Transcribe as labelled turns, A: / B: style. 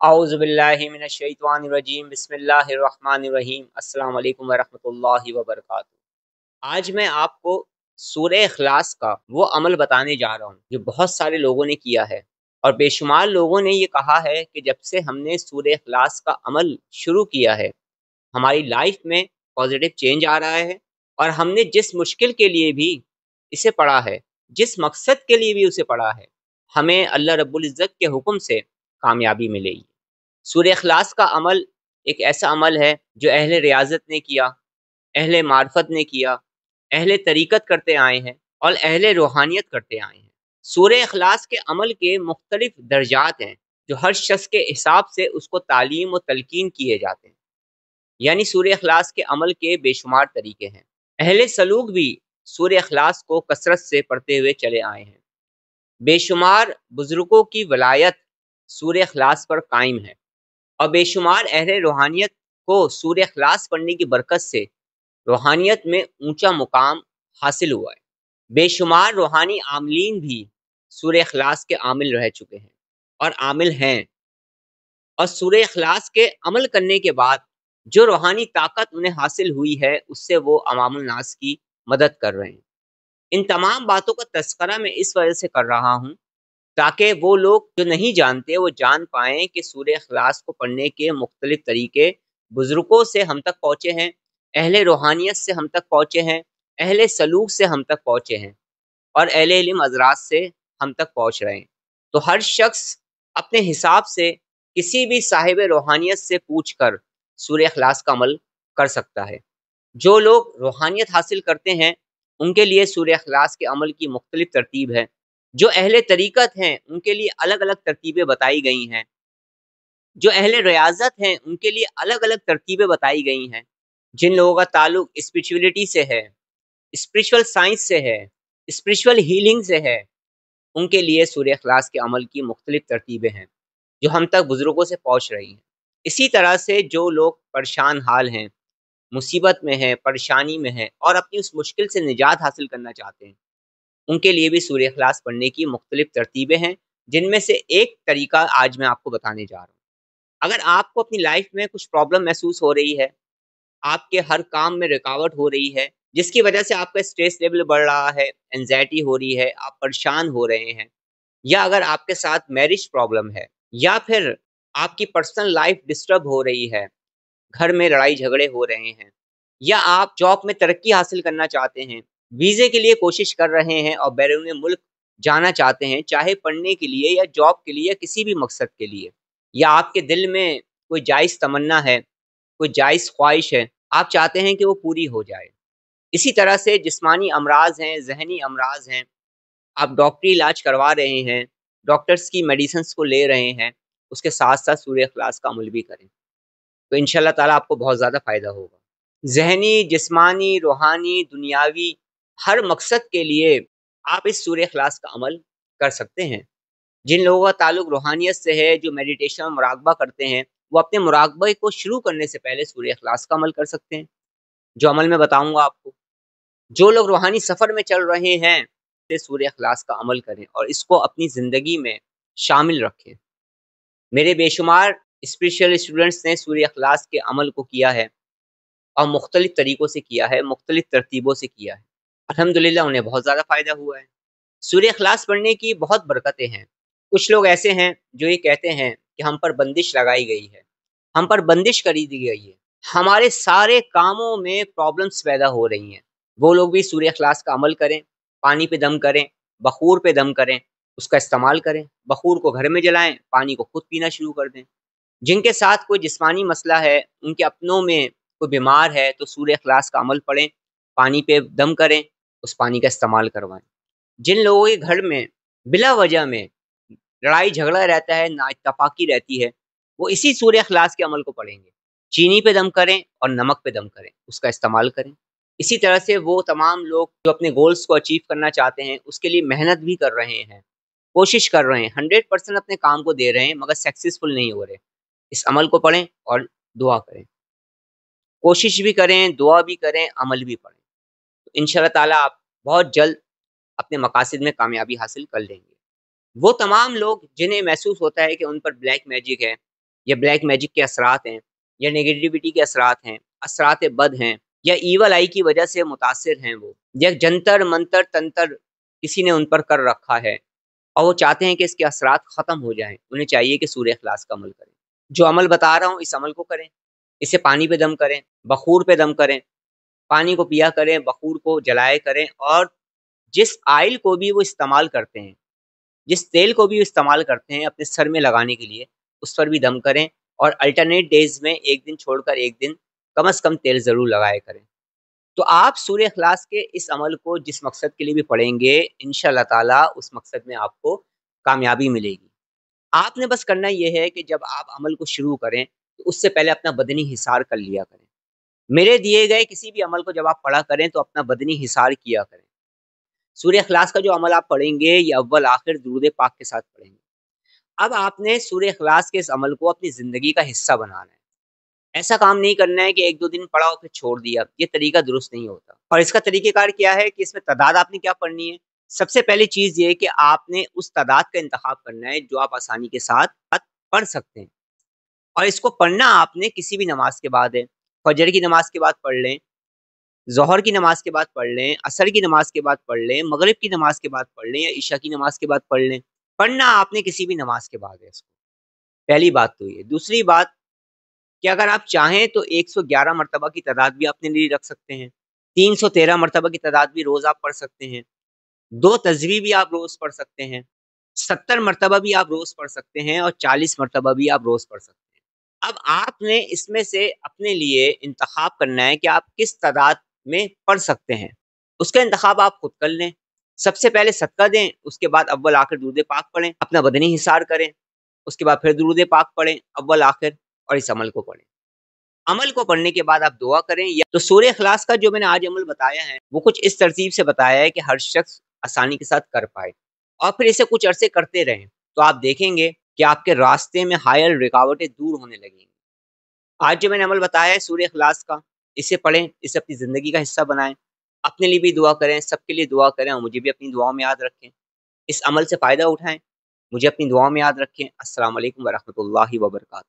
A: औज़ुबिल्लाहिमिनश्शैतानिर्रजीम बिस्मिल्लाहिर्रहमानिर्रहीम अस्सलाम वालेकुम वरहमतुल्लाहि वबरकातुहू। आज मैं आपको सूरह इखलास का वो अमल बताने जा रहा हूँ जो बहुत सारे लोगों ने किया है और बेशुमार लोगों ने ये कहा है कि जब से हमने सूरह इखलास का अमल शुरू किया है हमारी लाइफ में पॉजिटिव चेंज आ रहा है और हमने जिस मुश्किल के लिए भी इसे पढ़ा है, जिस मकसद के लिए भी उसे पढ़ा है, हमें अल्लाह रब्बुल इज़्ज़त के हुक्म से कामयाबी मिलेगी। सूरह इखलास का अमल एक ऐसा अमल है जो अहले रियाज़त ने किया, अहले मार्फत ने किया, अहले तरीक़त करते आए हैं और अहले रूहानियत करते आए हैं। सूरह इखलास के अमल के मुख्तलिफ दर्जात हैं जो हर शख्स के हिसाब से उसको तालीम और तलकीन किए जाते हैं। यानी सूरह इखलास के अमल के बेशुमार तरीके हैं। अहले सलूक भी सूरह इखलास को कसरत से पढ़ते हुए चले आए हैं। बेशुमार बुजुर्गों की वलायत सूरह इखलास पर कायम है और बेशुमार अहले रूहानियत को सूरह इखलास पढ़ने की बरकत से रूहानियत में ऊंचा मुकाम हासिल हुआ है। बेशुमार रूहानी आमिलीन भी सूरह इखलास के आमिल रह चुके हैं और आमिल हैं और सूरह इखलास के अमल करने के बाद जो रूहानी ताकत उन्हें हासिल हुई है उससे वो अवामुल नास की मदद कर रहे हैं। इन तमाम बातों का तज़किरा मैं इस वजह से कर रहा हूँ ताकि वो लोग जो नहीं जानते वो जान पाएँ कि सूरह इखलास को पढ़ने के मुख्तलिफ तरीके बुज़ुर्गों से हम तक पहुँचे हैं, अहले रूहानियत से हम तक पहुँचे हैं, अहले सलूक से हम तक पहुँचे हैं और अहले इल्म हज़रात से हम तक पहुँच रहे हैं। तो हर शख्स अपने हिसाब से किसी भी साहिब रूहानियत से पूछ कर सूरह इखलास का अमल कर सकता है। जो लोग रूहानियत हासिल करते हैं उनके लिए सूरह इखलास के अमल की मुख्तलिफ तरतीब है। जो अहले तरीक़त हैं उनके लिए अलग अलग तरतीबें बताई गई हैं। जो अहले रियाज़त हैं उनके लिए अलग अलग तरतीबें बताई गई हैं। जिन लोगों का ताल्लुक स्पिरिचुअलिटी से है, स्पिरिचुअल साइंस से है, स्पिरिचुअल हीलिंग से है, उनके लिए सूरह इखलास के अमल की मुख्तलिफ तरतीबें हैं जो हम तक बुज़ुर्गों से पहुँच रही हैं। इसी तरह से जो लोग परेशान हाल हैं, मुसीबत में हैं, परेशानी में हैं और अपनी उस मुश्किल से निजात हासिल करना चाहते हैं, उनके लिए भी सूरह इखलास पढ़ने की मुख्तलिफ तरतीबें हैं, जिनमें से एक तरीका आज मैं आपको बताने जा रहा हूँ। अगर आपको अपनी लाइफ में कुछ प्रॉब्लम महसूस हो रही है, आपके हर काम में रुकावट हो रही है, जिसकी वजह से आपका स्ट्रेस लेवल बढ़ रहा है, एंग्ज़ायटी हो रही है, आप परेशान हो रहे हैं, या अगर आपके साथ मैरिज प्रॉब्लम है या फिर आपकी पर्सनल लाइफ डिस्टर्ब हो रही है, घर में लड़ाई झगड़े हो रहे हैं, या आप जॉब में तरक्की हासिल करना चाहते हैं, वीज़े के लिए कोशिश कर रहे हैं और बैरून मुल्क जाना चाहते हैं, चाहे पढ़ने के लिए या जॉब के लिए या किसी भी मकसद के लिए, या आपके दिल में कोई जायज़ तमन्ना है, कोई जायज़ ख्वाहिश है, आप चाहते हैं कि वो पूरी हो जाए। इसी तरह से जिस्मानी अमराज़ हैं, ज़हनी अमराज़ हैं, आप डॉक्टरी इलाज करवा रहे हैं, डॉक्टर्स की मेडिसिन्स को ले रहे हैं, उसके साथ-साथ सूरह इखलास का अमल भी करें, तो इंशाअल्लाह ताला आपको बहुत ज़्यादा फ़ायदा होगा। ज़हनी, जिस्मानी, रूहानी, दुनियावी हर मकसद के लिए आप इस सूरह इखलास का अमल कर सकते हैं। जिन लोगों का ताल्लुक रूहानियत से है, जो मेडिटेशन और मुराक़बा करते हैं, वो अपने मुराक़बे को शुरू करने से पहले सूरह इखलास का अमल कर सकते हैं, जो अमल मैं बताऊँगा आपको। जो लोग रूहानी सफ़र में चल रहे हैं, ते सूरह इखलास का अमल करें और इसको अपनी ज़िंदगी में शामिल रखें। मेरे बेशुमार स्पिरिचुअल स्टूडेंट्स ने सूरह इखलास के अमल को किया है और मुख्तलिफ तरीक़ों से किया है, मुख्तलिफ तरतीबों से किया है। अल्हम्दुलिल्लाह उन्हें बहुत ज़्यादा फ़ायदा हुआ है। सूरह इखलास पढ़ने की बहुत बरकतें हैं। कुछ लोग ऐसे हैं जो ये कहते हैं कि हम पर बंदिश लगाई गई है, हम पर बंदिश करी दी गई है, हमारे सारे कामों में प्रॉब्लम्स पैदा हो रही हैं। वो लोग भी सूरह इखलास का अमल करें, पानी पे दम करें, बख़ूर पे दम करें, उसका इस्तेमाल करें, बख़ूर को घर में जलाएँ, पानी को खुद पीना शुरू कर दें। जिनके साथ कोई जिस्मानी मसला है, उनके अपनों में कोई बीमार है, तो सूरह इखलास का अमल पढ़ें, पानी पे दम करें, उस पानी का इस्तेमाल करवाएँ। जिन लोगों के घर में बिला वजह में लड़ाई झगड़ा रहता है, नाइत्तेफ़ाक़ी रहती है, वो इसी सूरह इखलास के अमल को पढ़ेंगे। चीनी पे दम करें और नमक पे दम करें, उसका इस्तेमाल करें। इसी तरह से वो तमाम लोग जो अपने गोल्स को अचीव करना चाहते हैं, उसके लिए मेहनत भी कर रहे हैं, कोशिश कर रहे हैं, 100% अपने काम को दे रहे हैं, मगर सक्सेसफुल नहीं हो रहे। इस अमल को पढ़ें और दुआ करें। कोशिश भी करें, दुआ भी करें, अमल भी पढ़ें। तो इंशाअल्लाह ताला आप बहुत जल्द अपने मकासद में कामयाबी हासिल कर लेंगे। वो तमाम लोग जिन्हें महसूस होता है कि उन पर ब्लैक मैजिक है, या ब्लैक मैजिक के असरात हैं, या नेगेटिविटी के असरात हैं, असरात बद हैं, या ईवल आई की वजह से मुतासिर हैं वो, या जंतर मंतर तंतर किसी ने उन पर कर रखा है और वो चाहते हैं कि इसके असरात ख़त्म हो जाएं, उन्हें चाहिए कि सूरह इखलास का अमल करें। जो अमल बता रहा हूँ इस अमल को करें। इसे पानी पे दम करें, बखूर पे दम करें, पानी को पिया करें, बखूर को जलाए करें, और जिस आयल को भी वो इस्तेमाल करते हैं, जिस तेल को भी वो इस्तेमाल करते हैं अपने सर में लगाने के लिए, उस पर भी दम करें, और अल्टरनेट डेज में एक दिन छोड़कर एक दिन कम से कम तेल ज़रूर लगाया करें। तो आप सूरह इखलास के इस अमल को जिस मकसद के लिए भी पढ़ेंगे, इंशाअल्लाह ताला उस मकसद में आपको कामयाबी मिलेगी। आपने बस करना ये है कि जब आप अमल को शुरू करें, तो उससे पहले अपना बदनी हिसार कर लिया करें। मेरे दिए गए किसी भी अमल को जब आप पढ़ा करें, तो अपना बदनी हिसार किया करें। सूरह इखलास का जो अमल आप पढ़ेंगे, ये अव्वल आखिर दुरूद पाक के साथ पढ़ेंगे। अब आपने सूरह इखलास के इस अमल को अपनी ज़िंदगी का हिस्सा बनाना है। ऐसा काम नहीं करना है कि 1-2 दिन पढ़ा और फिर छोड़ दिया, ये तरीका दुरुस्त नहीं होता। और इसका तरीक़ेकार क्या है कि इसमें तादाद आपने क्या पढ़नी है? सबसे पहली चीज़ ये है कि आपने उस तादाद का इंतखाब करना है जो आप आसानी के साथ पढ़ सकते हैं, और इसको पढ़ना आपने किसी भी नमाज के बाद है। फजर की नमाज के बाद पढ़ लें, ज़ोहर की नमाज के बाद पढ़ लें, असर की नमाज के बाद पढ़ लें, मगरिब की नमाज के बाद पढ़ लें, या इशा की नमाज के बाद पढ़ लें। पढ़ना आपने किसी भी नमाज के बाद है इसको। पहली बात तो ये। दूसरी बात कि अगर आप चाहें तो 111 मरतबा की तादाद भी अपने लिए रख सकते हैं। 313 मरतबा की तादाद भी रोज़ आप पढ़ सकते हैं। 2 तस्बीह भी आप रोज़ पढ़ सकते हैं। 70 मरतबा भी आप रोज़ पढ़ सकते हैं, और 40 मरतबा भी आप रोज़ पढ़ सकते हैं। अब आपने इसमें से अपने लिए इंतखाब करना है कि आप किस तादाद में पढ़ सकते हैं। उसका इंतखाब आप खुद कर लें। सबसे पहले सदका दें, उसके बाद अव्वल आखिर दुरूद पाक पढ़ें, अपना बदनी हिसार करें, उसके बाद फिर दुरूद पाक पढ़ें अव्वल आखिर, और इस अमल को पढ़ें। अमल को पढ़ने के बाद आप दुआ करें। या तो सूरह इखलास का जो मैंने आज अमल बताया है, वो कुछ इस तरतीब से बताया है कि हर शख्स आसानी के साथ कर पाए, और फिर इसे कुछ अरसे करते रहें, तो आप देखेंगे कि आपके रास्ते में हायल रुकावटें दूर होने लगेंगी। आज जो मैंने अमल बताया है सूरह इखलास का, इसे पढ़ें, इसे अपनी ज़िंदगी का हिस्सा बनाएँ, अपने लिए भी दुआ करें, सबके लिए दुआ करें, और मुझे भी अपनी दुआओं में याद रखें। इस अमल से फ़ायदा उठाएँ, मुझे अपनी दुआओं में याद रखें। अस्सलामु अलैकुम व रहमतुल्लाहि व बरकातहू।